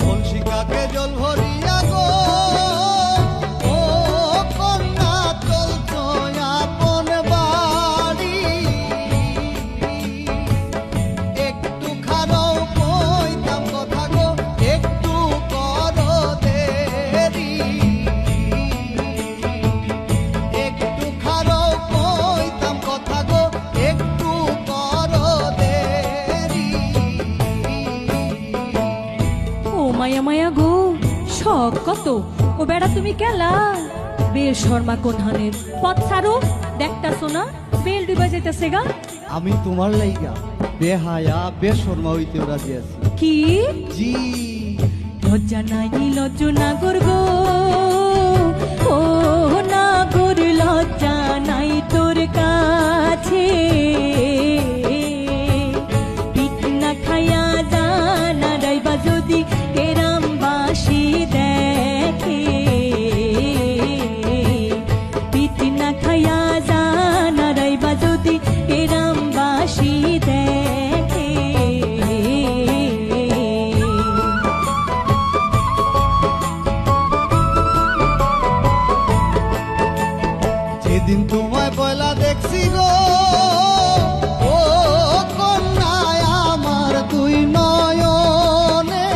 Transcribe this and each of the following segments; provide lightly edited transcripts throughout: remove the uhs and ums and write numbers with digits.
কলসিকাকে জল ভরিয়া গো ও কন্যা চলছো আপন বাড়ি, একটু খারো কইতাম কথা গো একটু করো দেরি, একটু খারো কইতাম কথা গো একটু করো দেরি। ও মায়া মায়া গো, শখ কত ও বেড়া তুমি কেলা বেল শর্মা কোনহানের পথ ছাড়ো, দেখতাছো না বেল ডুবা যাইতেছে গা। আমি তোমার লাইগা বেহায়া বেশর্মা হইতেও রাজি আছি। কি জি লজ্জা নাই লজ্জ নাগর গো, ও নাগর লজ্জা নাই তোর কাছে, পিঠ না খাইয়া জানা রাইবা যদি কেরাম বাসি দেখে, পিঠ না খাইয়া জানা রাইবা যদি কেরাম বাসি দেখে। যেদিন তোমায় পয়লা দেখছি গো ও কন্যায় আমার দুই নয়নে,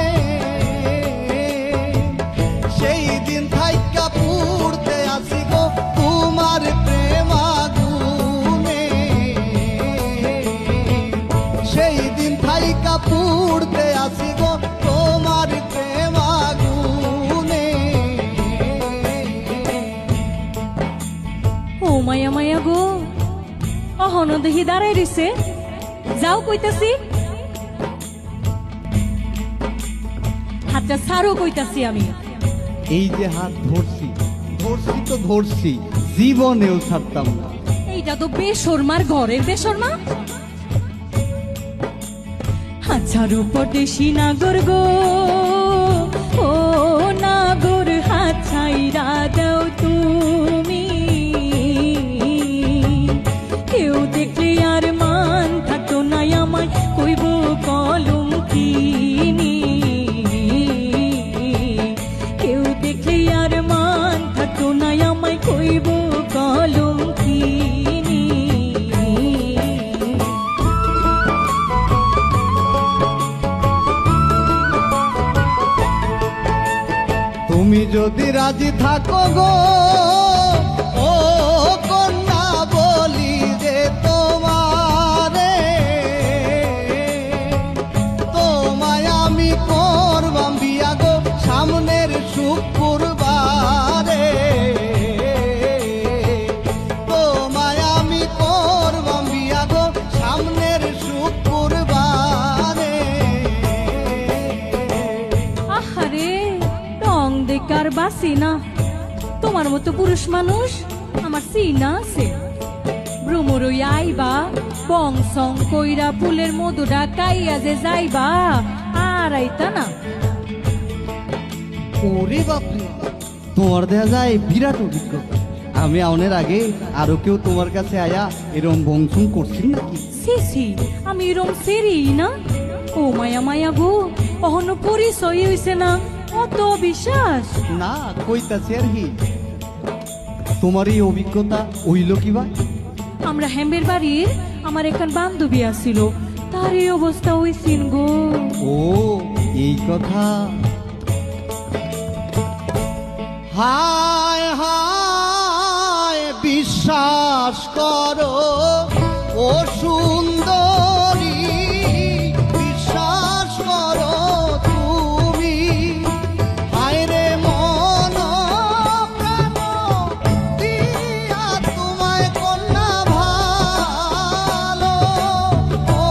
সেই দিন থাইকা পুড়তে আসি গো তোমার প্রেম আগুনে, সেই দিন থাইকা পুড়তে আসি গো তোমার প্রেম আগুনে। ও মায়া মায়া গো, অহন দেখি দাঁড়াই রইছে, যাও কইতাছি, হাতটা ছাড়ো কইতাছি আমি। এই যে হাত ধরছি ধরছি তো ধরছি, জীবনেও ছাড়তাম না। এইটা তো বেশর্মার ঘরের বেশর্মা। হাজারো পটেশি নাগর গো, ও নাগর হাত ছাইরা দাও তুমি, কেউ দেখলে আর মান থাকতো না আমায় কইব কলম কিনি, কেউ দেখলে আর মান থাকতো না আমায় কইব কলম কিনি। তুমি যদি রাজি থাকো গো ও কন্যা বলি যে তোমারে, তোমায় আমি করবাম বিয়া গো সামনের শুক্রবারে, তোমায় আমি করবাম বিয়া গো সামনের শুক্রবারে। আহারে রং দেখার বাসি না, তোমার মতো পুরুষ মানুষ আমার চিনা আছে। ভ্রমরই আইবা বংশং কইরা ফুলের মধুটা কাইয়া যে যাইবা, আর আইতা না। ওরে বাপরে, তোমার দেখা যায় বিরাট অভিজ্ঞতা। আমি আউনের আগে আরো কেউ তোমার কাছে আয়া এরম বংশং করছিল নাকি? সিসি আমি এরম সেরি না। ও মায়া মায়া গো, অহনো পরিচয় হইছে না, অত বিশ্বাস। না কইতাছি আর কি, তোমার এই অভিজ্ঞতা হইল কিবা? আমরা হেম্বের বাড়ির আমার একখান বান্ধবী আছিল, তার এই অবস্থা হইছিন গো। ও এই কথা। হায় হায় বিশ্বাস করো ও সুন্দরী, বিশ্বাস করো তুমি, হায় রে মন প্রাণ দিয়া তোমায় কন্যা ভালো, ও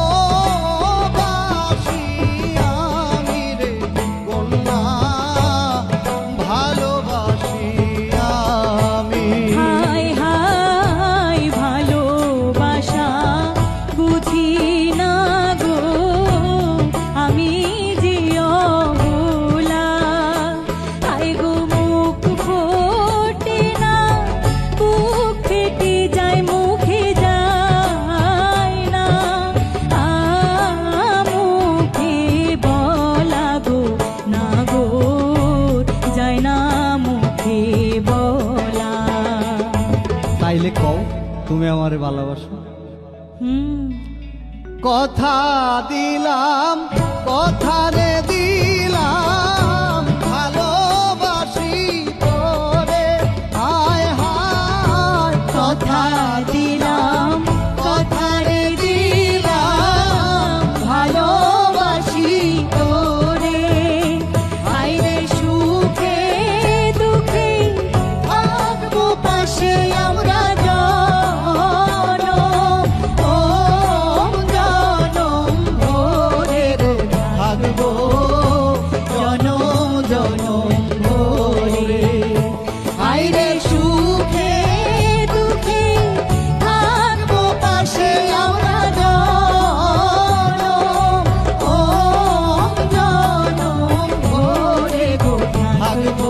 বাসি আমি রে কন্যা ভালোবাসি আমি। হায় হায় ভালোবাসা বুঝ তুমি আমারে ভালোবাসো? হুম, কথা দিলাম, কথা রে দিলাম, ভালোবাসি তোরে, হায় হায়। কথা দিলাম, কথা রে দিলাম, ভালোবাসি তোরে। আইরে সুখে দুঃখে থাকবো পাশে আমরা জনম, ও জনম ভরে গো থাকবো জনম জনম ভরে। আইরে সুখে দুঃখে থাকবো পাশে আমরা জনম, ও জনম ভরে গো থাকবো